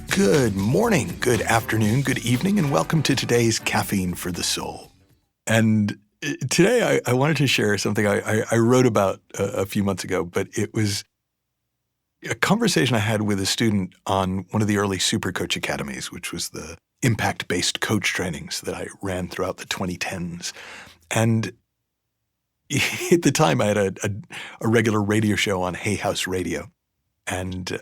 Good morning, good afternoon, good evening, and welcome to today's Caffeine for the Soul. And today I wanted to share something I wrote about a few months ago, but it was a conversation I had with a student on one of the early Super Coach Academies, which was the impact-based coach trainings that I ran throughout the 2010s. And at the time, I had a regular radio show on Hay House Radio. And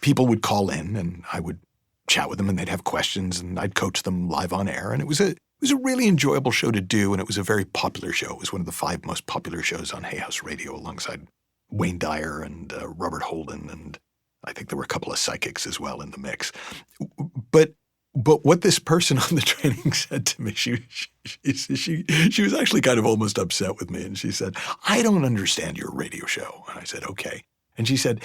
people would call in, and I would chat with them, and they'd have questions, and I'd coach them live on air. And it was a really enjoyable show to do, and it was a very popular show. It was one of the 5 most popular shows on Hay House Radio, alongside Wayne Dyer and Robert Holden, and I think there were a couple of psychics as well in the mix. But what this person on the training said to me, she was actually kind of almost upset with me, and she said, "I don't understand your radio show." And I said, "Okay." And she said,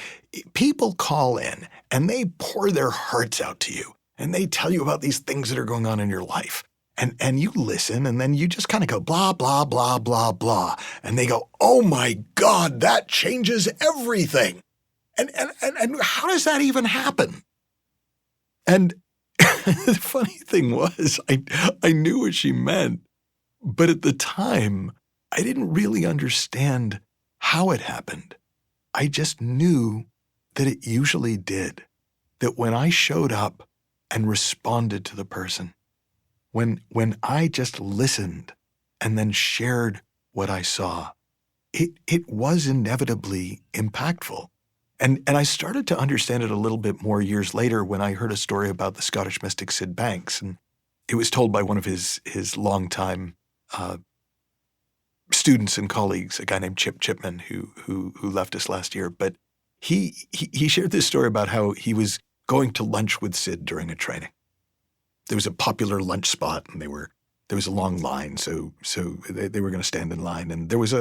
"People call in and they pour their hearts out to you and they tell you about these things that are going on in your life. And you listen and then you just kind of go blah, blah, blah, blah, blah. And they go, 'Oh my God, that changes everything.' And how does that even happen?" And the funny thing was, I knew what she meant, but at the time, I didn't really understand how it happened. I just knew that it usually did, that when I showed up and responded to the person, when I just listened and then shared what I saw, it was inevitably impactful. And I started to understand it a little bit more years later when I heard a story about the Scottish mystic Sid Banks. And it was told by one of his longtime students and colleagues, a guy named Chip Chipman, who left us last year. But he shared this story about how he was going to lunch with Sid during a training. There was a popular lunch spot, and there was a long line, so they were going to stand in line, and there was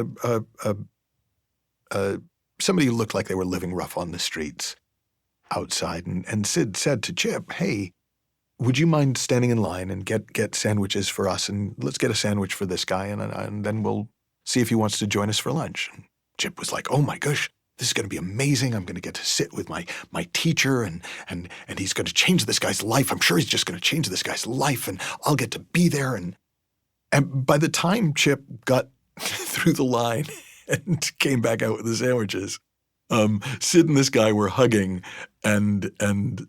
somebody who looked like they were living rough on the streets outside, and Sid said to Chip, "Hey, would you mind standing in line and get sandwiches for us, and let's get a sandwich for this guy, and then we'll see if he wants to join us for lunch." And Chip was like, "Oh my gosh, this is going to be amazing. I'm going to get to sit with my teacher, and he's going to change this guy's life. I'm sure he's just going to change this guy's life, and I'll get to be there." And by the time Chip got through the line and came back out with the sandwiches, Sid and this guy were hugging, and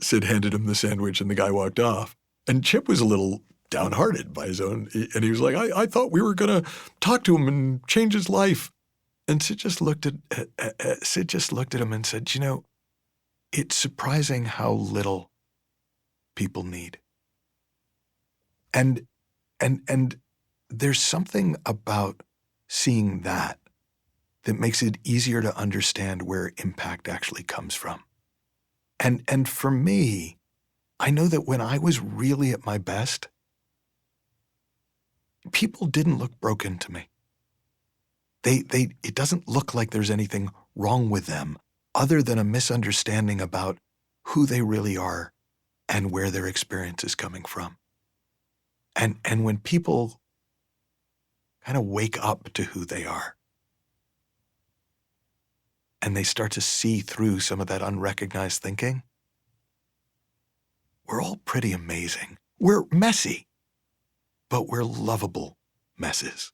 Sid handed him the sandwich, and the guy walked off. And Chip was a little downhearted by his own, and he was like, I thought we were going to talk to him and change his life. And Sid just looked at him and said, "You know, it's surprising how little people need." And there's something about seeing that makes it easier to understand where impact actually comes from. And for me, I know that when I was really at my best, people didn't look broken to me. It doesn't look like there's anything wrong with them other than a misunderstanding about who they really are and where their experience is coming from. And when people kind of wake up to who they are, and they start to see through some of that unrecognized thinking, we're all pretty amazing. We're messy, but we're lovable messes.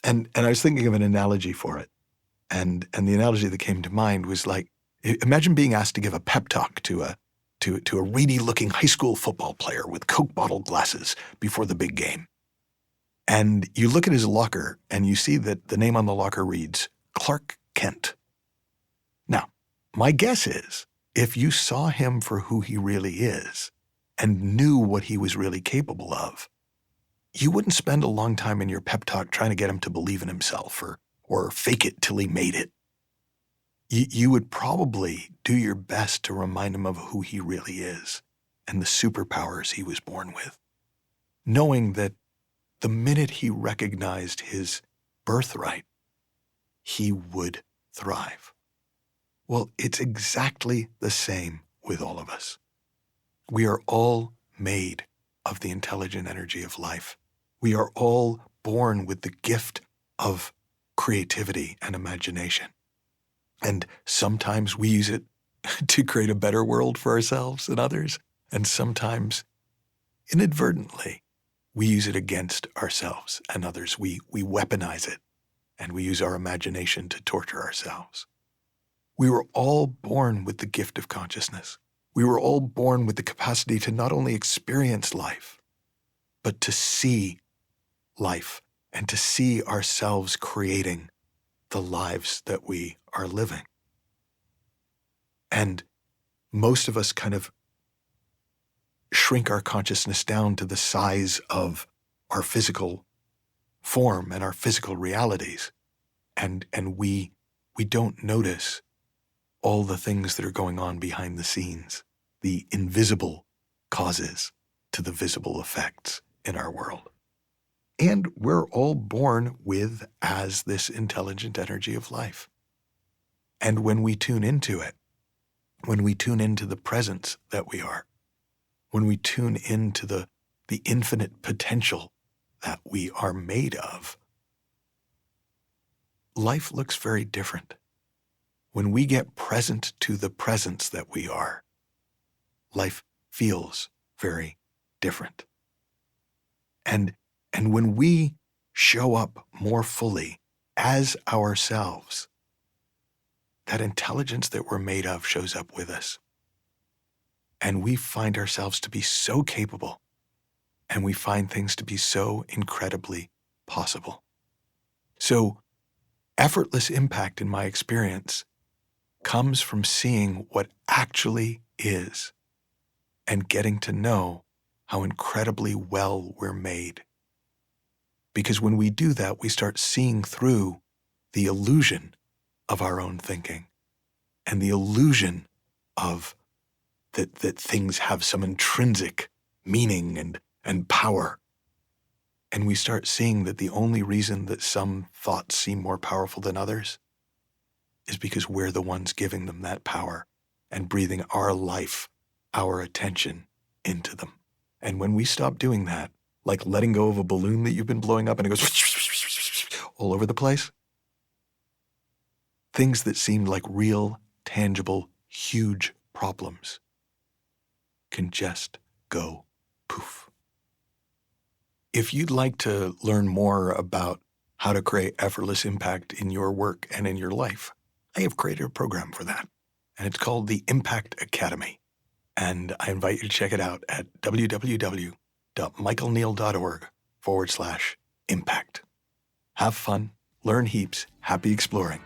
And I was thinking of an analogy for it. And the analogy that came to mind was like, imagine being asked to give a pep talk to a reedy-looking high school football player with Coke bottle glasses before the big game. And you look at his locker, and you see that the name on the locker reads Clark Kent. Now, my guess is, if you saw him for who he really is and knew what he was really capable of, you wouldn't spend a long time in your pep talk trying to get him to believe in himself or fake it till he made it. You would probably do your best to remind him of who he really is and the superpowers he was born with, knowing that the minute he recognized his birthright, he would thrive. Well, it's exactly the same with all of us. We are all made of the intelligent energy of life. We are all born with the gift of creativity and imagination. And sometimes we use it to create a better world for ourselves and others. And sometimes, inadvertently, we use it against ourselves and others. We weaponize it, and we use our imagination to torture ourselves. We were all born with the gift of consciousness. We were all born with the capacity to not only experience life, but to see life and to see ourselves creating the lives that we are living. And most of us kind of shrink our consciousness down to the size of our physical form and our physical realities. And we don't notice all the things that are going on behind the scenes, the invisible causes to the visible effects in our world. And we're all born with as this intelligent energy of life. And when we tune into it, when we tune into the presence that we are, when we tune into the infinite potential that we are made of, life looks very different. When we get present to the presence that we are, life feels very different. And when we show up more fully as ourselves, that intelligence that we're made of shows up with us. And we find ourselves to be so capable, and we find things to be so incredibly possible. So, effortless impact, in my experience, comes from seeing what actually is and getting to know how incredibly well we're made. Because when we do that, we start seeing through the illusion of our own thinking and the illusion of that things have some intrinsic meaning and power. And we start seeing that the only reason that some thoughts seem more powerful than others is because we're the ones giving them that power and breathing our life, our attention into them. And when we stop doing that, like letting go of a balloon that you've been blowing up and it goes all over the place, things that seemed like real, tangible, huge problems can just go poof. If you'd like to learn more about how to create effortless impact in your work and in your life, I have created a program for that, and it's called the Impact Academy. And I invite you to check it out at www.michaelneill.org/impact. Have fun, learn heaps, happy exploring,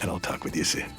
and I'll talk with you soon.